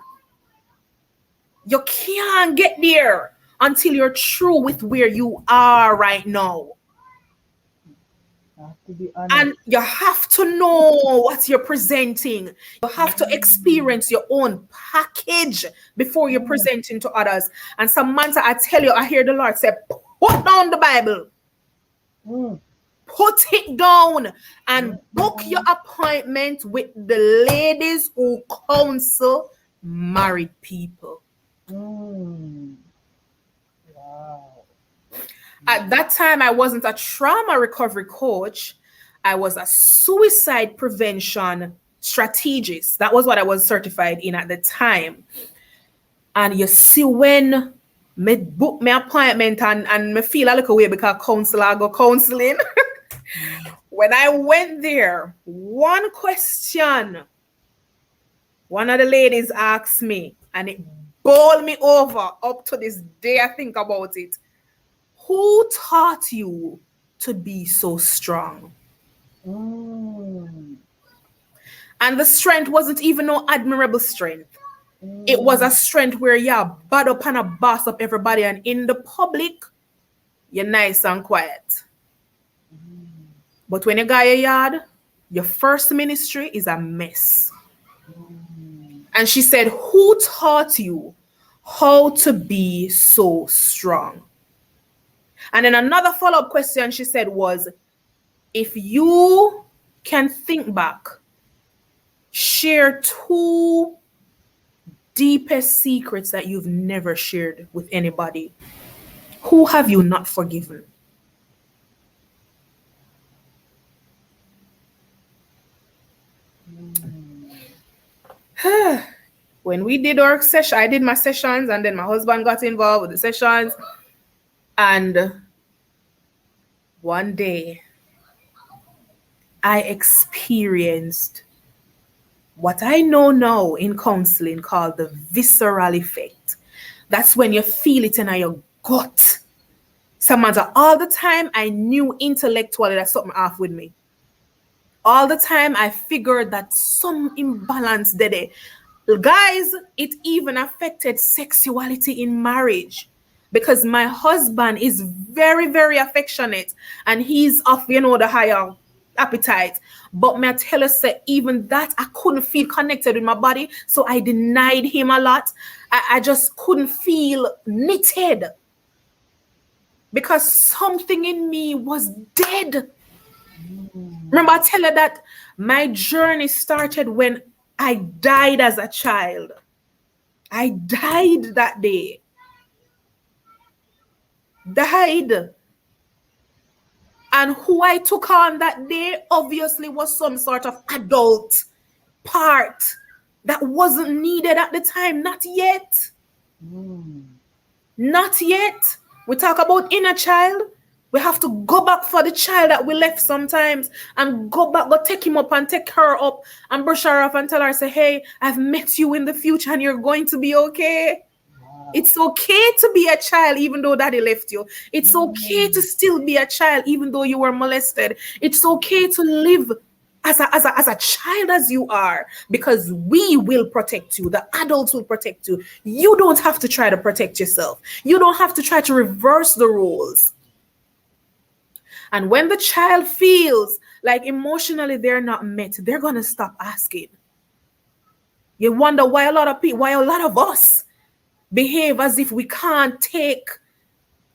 You can't get there until you're true with where you are right now. To be honest. And you have to know what you're presenting. You have to experience your own package before you're presenting to others. And Samantha, I tell you, I hear the Lord say, put down the Bible. Put it down and book your appointment with the ladies who counsel married people. Wow. At that time, I wasn't a trauma recovery coach. I was a suicide prevention strategist. That was what I was certified in at the time. And you see, when me book my appointment and me feel a little way because counselor go counseling. When I went there, one question one of the ladies asked me, and it bowled me over up to this day. I think about it. Who taught you to be so strong? And the strength wasn't even no admirable strength. It was a strength where you're bad up and a boss up everybody, and in the public, you're nice and quiet. But when you got your yard, your first ministry is a mess. And she said, who taught you how to be so strong? And then another follow-up question she said was, if you can think back, share 2 deepest secrets that you've never shared with anybody. Who have you not forgiven? When we did our session, I did my sessions, and then my husband got involved with the sessions. And one day, I experienced what I know now in counseling called the visceral effect. That's when you feel it in your gut. Samantha, all the time I knew intellectually that something off with me. All the time I figured that some imbalance there. Guys, it even affected sexuality in marriage, because my husband is very, very affectionate, and he's of, the higher appetite. But may I tell you, say, even that, I couldn't feel connected with my body. So I denied him a lot. I just couldn't feel knitted because something in me was dead. Remember, I tell you that my journey started when I died as a child. I died that day. Died. And who I took on that day obviously was some sort of adult part that wasn't needed at the time. Not yet. Not yet. We talk about inner child. We have to go back for the child that we left sometimes and go back, go take him up and take her up and brush her off and tell her, say, hey, I've met you in the future and you're going to be okay. It's okay to be a child even though daddy left you. It's okay to still be a child even though you were molested. It's okay to live as a child as you are, because we will protect you. The adults will protect you. You don't have to try to protect yourself. You don't have to try to reverse the roles. And when the child feels like emotionally they're not met, they're going to stop asking. You wonder why a lot of us behave as if we can't take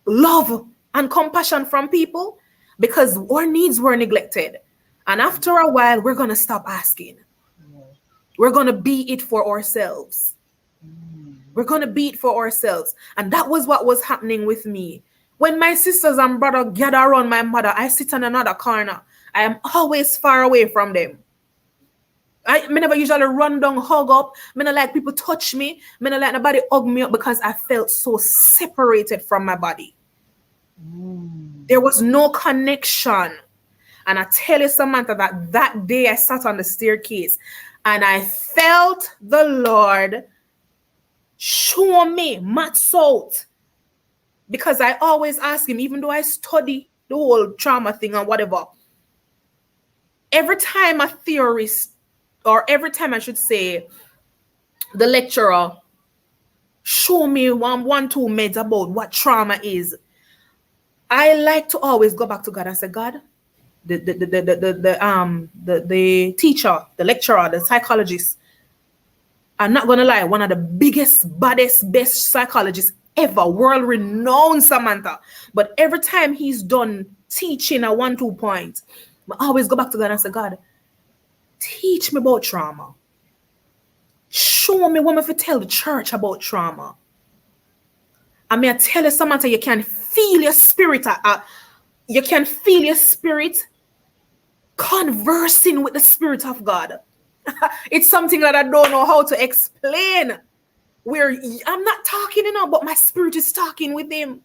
love and compassion from people, because our needs were neglected. And after a while, we're going to stop asking. We're going to be it for ourselves. We're going to be it for ourselves. And that was what was happening with me. When my sisters and brother gather around my mother, I sit in another corner. I am always far away from them. I never usually run down, hug up. I don't like people touch me. I don't like nobody hug me up because I felt so separated from my body. There was no connection. And I tell you, Samantha, that day I sat on the staircase and I felt the Lord show me maths out. Because I always ask him, even though I study the whole trauma thing and whatever, every time a theorist, or every time I should say, the lecturer show me one, two meds about what trauma is, I like to always go back to God and say, God, the teacher, the lecturer, the psychologist, I'm not gonna lie, one of the biggest, baddest, best psychologists ever, world-renowned, Samantha. But every time he's done teaching a 1-2 point, I always go back to God and say, God, teach me about trauma. Show me what I tell the church about trauma. I mean, I tell you, Samantha, you can feel your spirit. You can feel your spirit conversing with the Spirit of God. It's something that I don't know how to explain. Where I'm not talking, but my spirit is talking with him.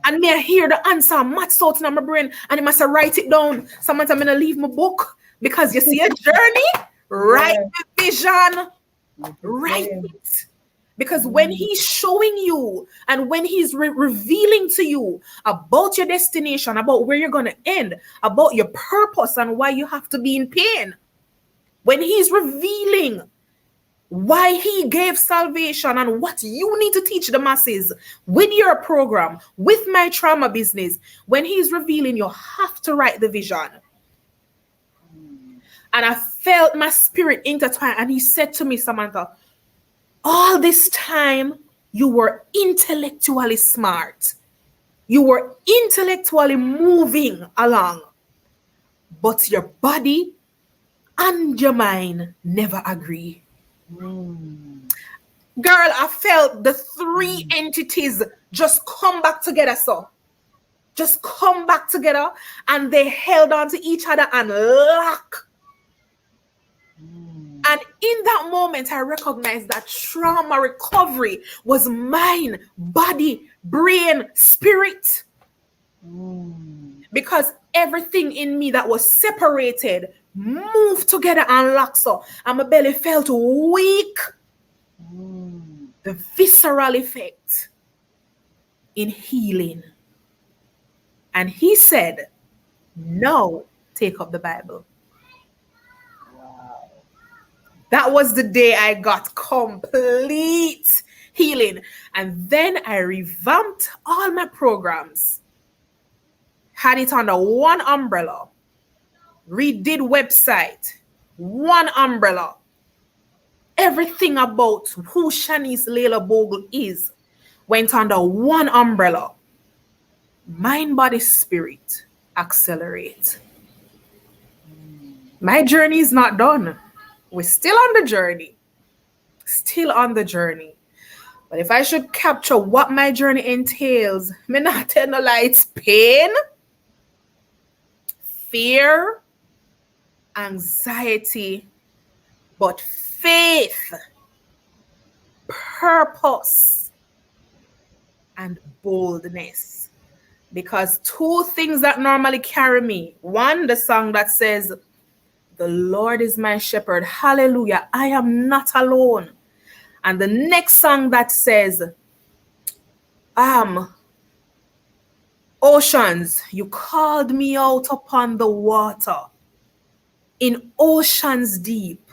And may I hear the answer, maths out in my brain, and I must write it down. Samantha, I'm going to leave my book, because you see a journey, write the vision, write it. Because when he's showing you and when he's revealing to you about your destination, about where you're going to end, about your purpose and why you have to be in pain, when he's revealing why he gave salvation and what you need to teach the masses with your program, with my trauma business, when he's revealing, you have to write the vision. And I felt my spirit intertwine. And he said to me, Samantha, all this time you were intellectually smart. You were intellectually moving along. But your body and your mind never agree. Girl, I felt the three entities just come back together, so just come back together, and they held on to each other and lock. And in that moment, I recognized that trauma recovery was mind, body, brain, spirit. Because everything in me that was separated moved together and locked, so and my belly felt weak. The visceral effect in healing. And he said, now take up the Bible. Wow. That was the day I got complete healing. And then I revamped all my programs, had it under one umbrella, redid website, one umbrella. Everything about who Shaniese Laylor-Bogle is went under one umbrella. Mind, body, spirit, accelerate. My journey is not done. We're still on the journey. Still on the journey. But if I should capture what my journey entails, me not tell no lie, it's pain, fear, anxiety, but faith, purpose, and boldness. Because two things that normally carry me. One, the song that says, "The Lord is my shepherd. Hallelujah. I am not alone." And the next song that says, "Oceans, you called me out upon the water, in oceans deep,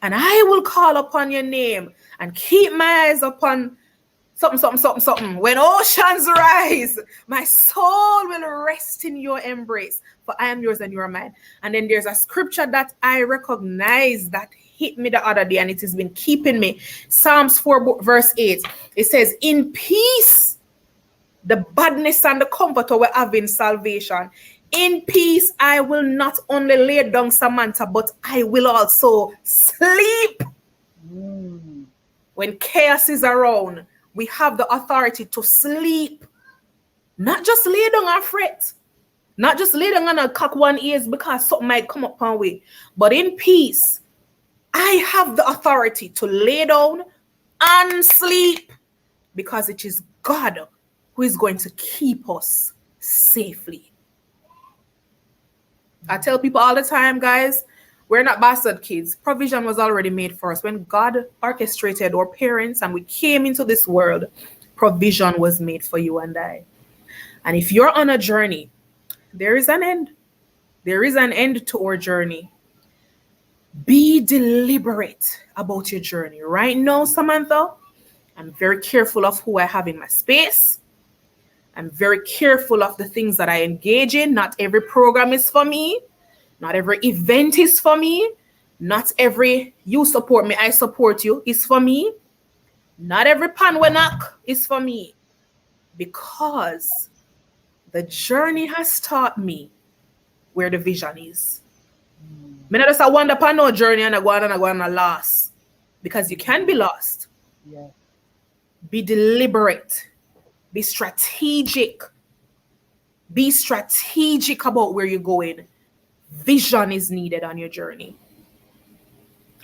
and I will call upon your name and keep my eyes upon something. When oceans rise, my soul will rest in your embrace, for I am yours and you are mine." And then there's a scripture that I recognize that hit me the other day, and it has been keeping me. Psalms 4 verse 8. It says, "In peace, the badness and the comforter will have in salvation. In peace, I will not only lay down, Samantha, but I will also sleep." When chaos is around, we have the authority to sleep. Not just lay down and fret. Not just lay down and cock one ears because something might come up our way. But in peace, I have the authority to lay down and sleep, because it is God who is going to keep us safely. I tell people all the time, guys, we're not bastard kids. Provision was already made for us. When God orchestrated our parents and we came into this world, provision was made for you and I. And if you're on a journey, there is an end. There is an end to our journey. Be deliberate about your journey. Right now, Samantha, I'm very careful of who I have in my space. I'm very careful of the things that I engage in. Not every program is for me. Not every event is for me. Not every "you support me, I support you" is for me. Not every pan we knock is for me. Because the journey has taught me where the vision is. Me not just a wander upon no journey and I go on a lost. Because you can be lost. Yeah. Be deliberate. Be strategic. Be strategic about where you're going. Vision is needed on your journey.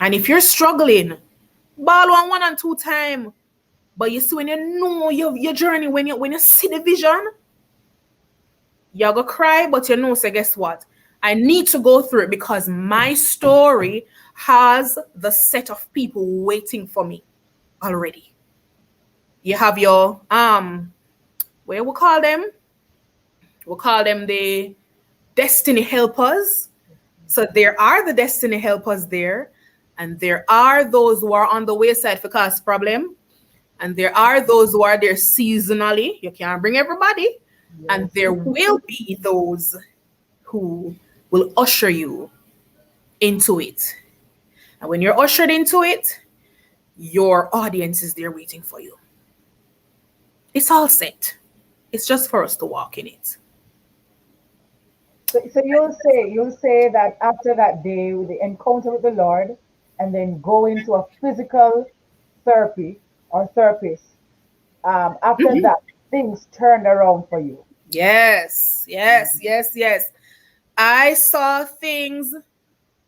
And if you're struggling, ball one and two time, but you see when you know your journey, when you see the vision, you're gonna cry, but you know, so guess what? I need to go through it because my story has the set of people waiting for me already. You have your what we call them? We'll call them the destiny helpers. So there are the destiny helpers there, and there are those who are on the wayside for cause problem, and there are those who are there seasonally. You can't bring everybody. Yes. And there will be those who will usher you into it. And when you're ushered into it, your audience is there waiting for you. It's all set. It's just for us to walk in it. So you'll say that after that day, the encounter with the Lord, and then go into a physical therapy or therapist. After that, things turned around for you. Yes. I saw things.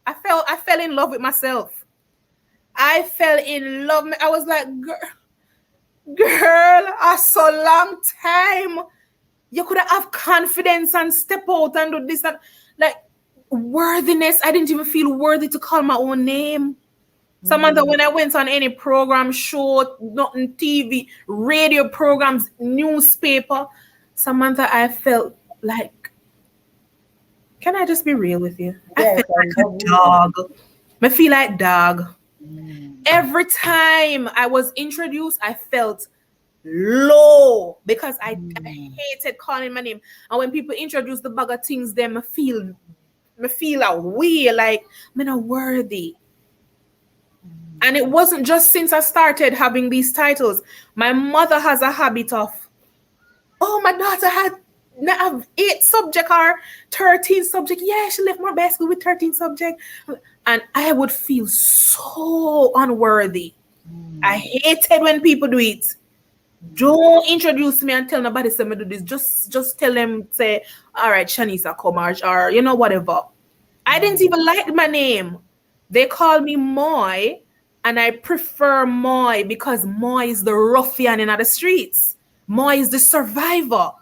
I fell in love with myself. I fell in love. I was like, girl, a so long time. You could have confidence and step out and do this and like worthiness. I didn't even feel worthy to call my own name. Samantha, when I went on any program, show, nothing, TV, radio programs, newspaper, Samantha, I felt like, can I just be real with you? Yes, I felt like a dog. I feel like dog. Every time I was introduced, I felt low because I hated calling my name. And when people introduce the bag of things, them feel me feel a way like I'm not worthy. And it wasn't just since I started having these titles. My mother has a habit of, oh, my daughter had 8 subject or 13 subject. Yeah, she left my best school with 13 subject. And I would feel so unworthy. I hated when people do it. Don't introduce me and tell nobody say me do this. Just tell them, say, all right, Shaniese, come or you know, whatever. I didn't even like my name. They call me Moy, and I prefer Moy because Moy is the ruffian in the streets. Moy is the survivor.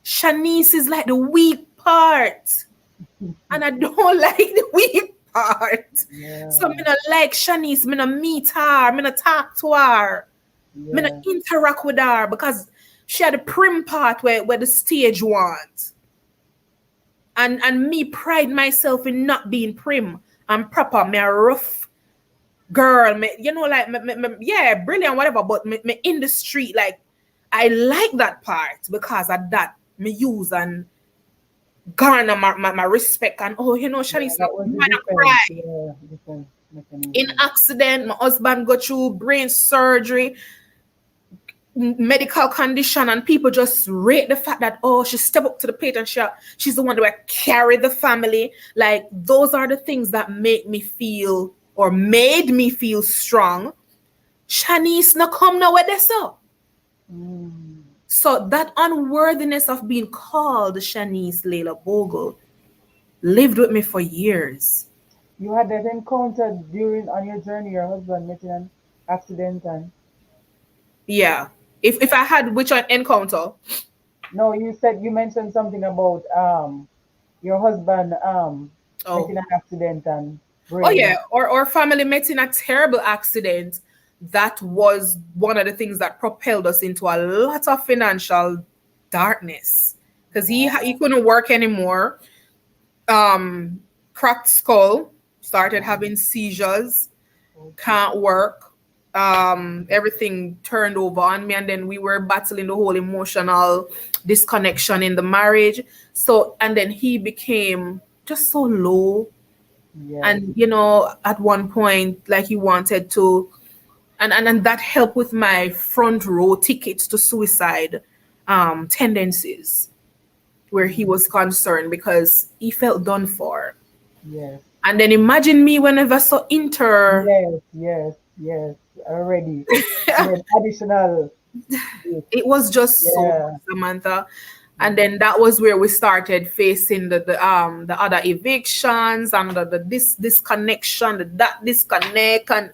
Shaniese is like the weak part. And I don't like the weak part. Yeah. So I don't like Shaniese. I don't meet her. I don't talk to her. I don't interact with her because she had the prim part where the stage wants. And me pride myself in not being prim and proper. Me a rough girl. Me, you know, like, yeah, brilliant, whatever. But me in the street, like, I like that part because of that. Me use and garner my respect. And, oh, you know, Shaniese, man, I cry. In accident, my husband go through brain surgery, medical condition, and people just rate the fact that, oh, she stepped up to the plate and she's the one that carry the family. Like, those are the things that make me feel or made me feel strong. Shaniese no come nowhere there, so. So that unworthiness of being called Shaniese Laylor-Bogle lived with me for years. You had that encounter on your journey, your husband met in an accident and... Yeah. If I had which one encounter? No, you mentioned something about your husband met in an accident and brain. Oh yeah, or family met in a terrible accident. That was one of the things that propelled us into a lot of financial darkness because he couldn't work anymore. Cracked skull, started having seizures, can't work. Everything turned over on me, and then we were battling the whole emotional disconnection in the marriage. So, and then he became just so low. Yes. And you know, at one point, like he wanted to, and that helped with my front row tickets to suicide tendencies, where he was concerned because he felt done for. Yes. And then imagine me whenever so Yes. Already. Additional. It was just so much, Samantha. And then that was where we started facing the other evictions and the disconnection, that disconnect, and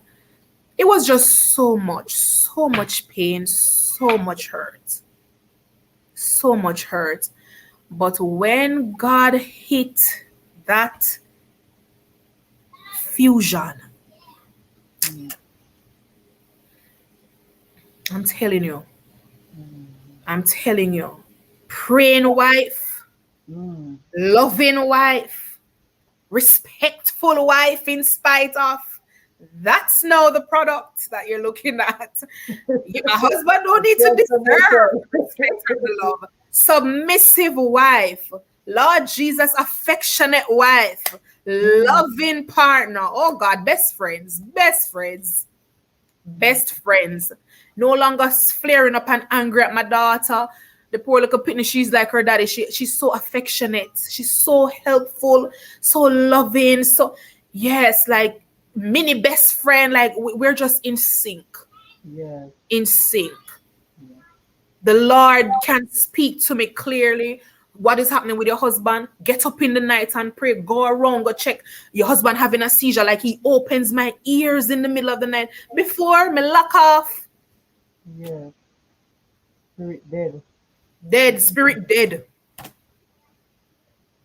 it was just so much pain, so much hurt. But when God hit that fusion, I'm telling you, praying wife, loving wife, respectful wife in spite of, that's now the product that you're looking at. Your husband don't need to deserve respect and love. Submissive wife, Lord Jesus, affectionate wife, loving partner. Oh God, best friends. No longer flaring up and angry at my daughter. The poor little pitney, she's like her daddy. She's so affectionate. She's so helpful, so loving. So yes, like mini best friend. Like we're just in sync. Yes. In sync. Yeah. The Lord can speak to me clearly. What is happening with your husband? Get up in the night and pray. Go around, go check your husband having a seizure. Like he opens my ears in the middle of the night. Before me lock off. Yeah. Spirit dead. Spirit dead.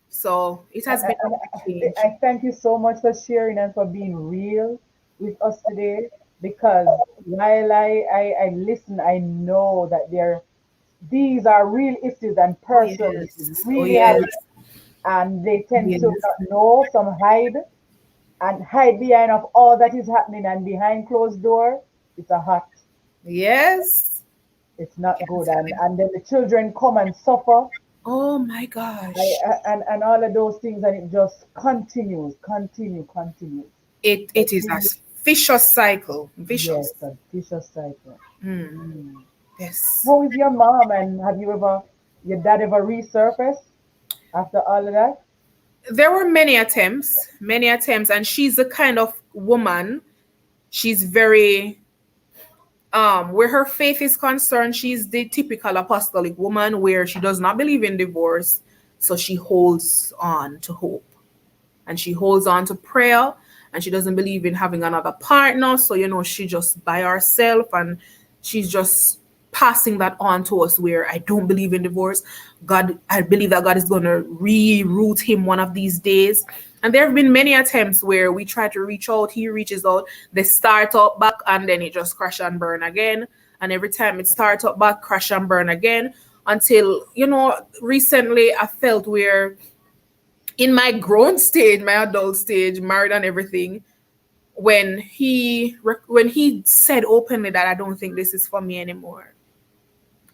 So it has been a change. I thank you so much for sharing and for being real with us today, because while I listen, I know that these are real issues and persons really have it, and they tend to not know, some hide behind of all that is happening, and behind closed door, it's a hot. Yes. It's not good. And then the children come and suffer Oh my gosh. And all of those things, and it just continues. But It is a vicious cycle. yes, Vicious. a vicious cycle. Mm, Mm. yes. How is your mom, and have your dad ever resurfaced after all of that? There were many attempts, and she's the kind of woman, she's very where her faith is concerned, she's the typical apostolic woman where she does not believe in divorce, so she holds on to hope and she holds on to prayer, and she doesn't believe in having another partner, so she just by herself, and she's just passing that on to us, where I don't believe in divorce. I believe that God is going to reroute him one of these days. And there have been many attempts where we try to reach out, he reaches out, they start up back, and then it just crash and burn again. And every time it starts up back, crash and burn again, until recently I felt where in my grown stage, my adult stage, married and everything, when he said openly that I don't think this is for me anymore,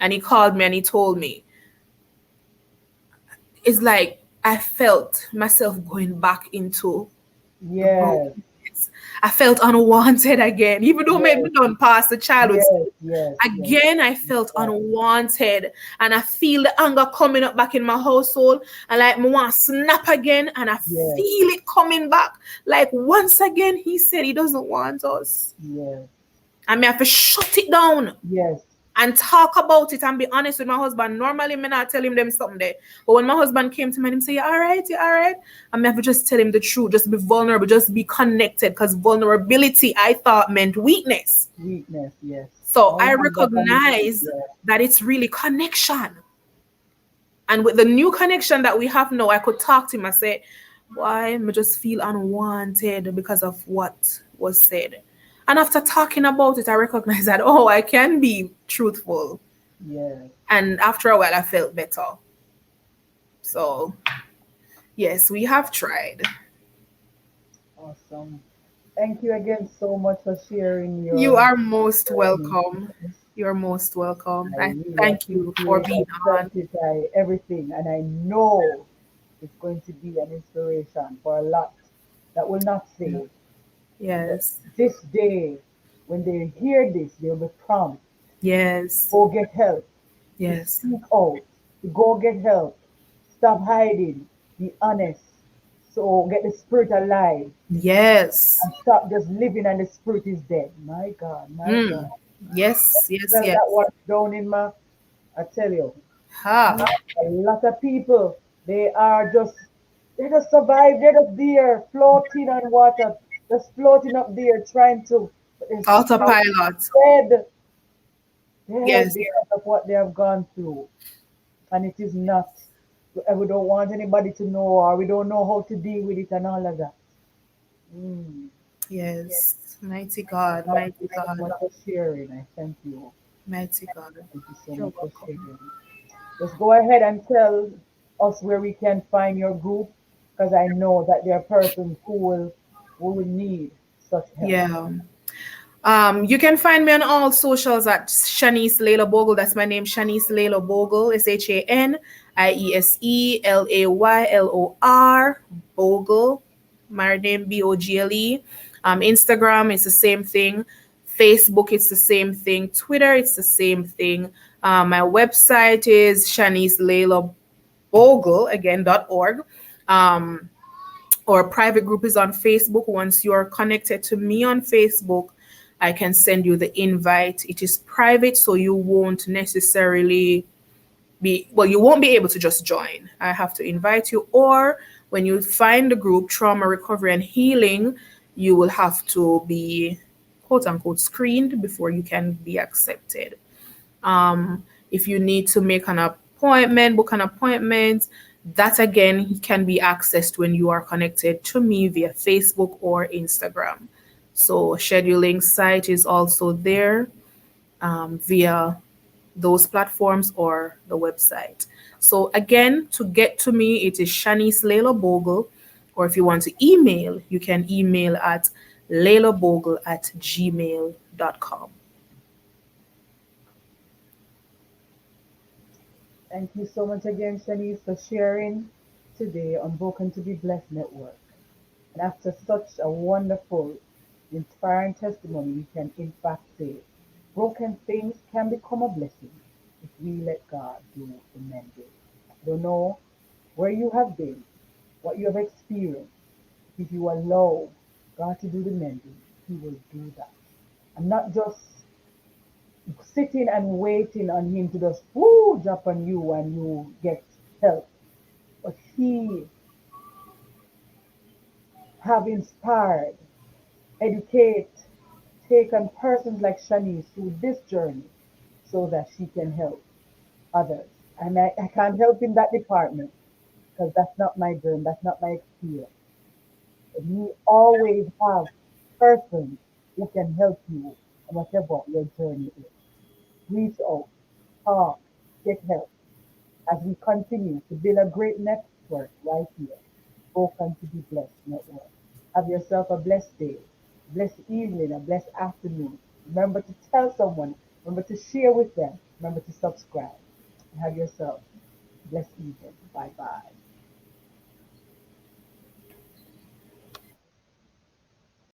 and he called me and he told me, it's like I felt myself going back into the Yes, brokenness. I felt unwanted again, even though maybe yes, done past the childhood yes, stage. yes, yes. Again, I felt unwanted, and I feel the anger coming up back in my household, and like me want to snap again, and I Yes, feel it coming back. Like once again, he said he doesn't want us. yes, I may have to shut it down yes, and talk about it and be honest with my husband. Normally, me not tell him them something there. But when my husband came to me and him say, "You all right, you all right?" I may have to just tell him the truth, just be vulnerable, just be connected, because vulnerability I thought meant weakness. weakness, yes. So No I longer can we, recognize yes, that it's really connection. And with the new connection that we have now, I could talk to him and say, why me just feel unwanted because of what was said. And after talking about it, I recognize that, oh, I can be truthful. yes. And after a while, I felt better. So, yes, we have tried. Awesome. Thank you again so much for sharing You your are most journey. welcome. You're most welcome. I I really thank you for appreciate, I being felt on. it, everything, and I know it's going to be an inspiration for a lot that will not say, but Yes. this day, when they hear this, they'll be prompt Yes. go get help, to Yes. speak out, to go get help, stop hiding, be honest, so get the spirit alive, Yes. and stop just living and the spirit is dead. My God, my God. Mm. Yes. Yes. Felt that Yes. one down in my, I tell you, Ha. a lot of people, they just survive, they're just there, floating on water, just floating up there, trying to, but they're still Autopilot. dead, dead Yes. because of what they have gone through. And it is not, we don't want anybody to know, or we don't know how to deal with it and all of that. Mm. Yes. Mighty God. Thank Mighty you so God. much for sharing. I thank you. Mighty God. Thank you so You're much for welcome. sharing. Just go ahead and tell us where we can find your group, because I know that there are persons who will need such help. Yeah. You can find me on all socials at Shaniese Laylor-Bogle. That's my name, Shaniese Laylor-Bogle. SHANIESELAYLOR Bogle. My name Bogle. Instagram, it's the same thing. Facebook, it's the same thing. Twitter, it's the same thing. My website is Shaniese Laylor-Bogle again.org. Our private group is on Facebook. Once you are connected to me on Facebook, I can send you the invite. It is private, so you won't necessarily you won't be able to just join. I have to invite you, or when you find the group Trauma Recovery and Healing, you will have to be quote unquote screened before you can be accepted. If you need to make an appointment, book an appointment, that again can be accessed when you are connected to me via Facebook or Instagram. So scheduling site is also there via those platforms or the website. So again, to get to me, it is Shaniese Laylor-Bogle, or if you want to email, you can email at laylorbogle@gmail.com. Thank you so much again, Shanice, for sharing today on Broken to be Blessed Network. And after such a wonderful, inspiring testimony, we can in fact say broken things can become a blessing if we let God do the mending. I don't know where you have been, what you have experienced. If you allow God to do the mending, He will do that. And not just sitting and waiting on Him to just whoo drop on you and you get help. But He have inspired, educate, taken persons like Shanice through this journey so that she can help others. And I can't help in that department because that's not my journey, that's not my experience. But you always have persons who can help you in whatever your journey is. Reach out, talk, get help as we continue to build a great network right here. Broken to be Blessed Network. Have yourself a blessed day, blessed evening, a blessed afternoon. Remember to tell someone, remember to share with them, remember to subscribe. And have yourself a blessed evening. Bye bye.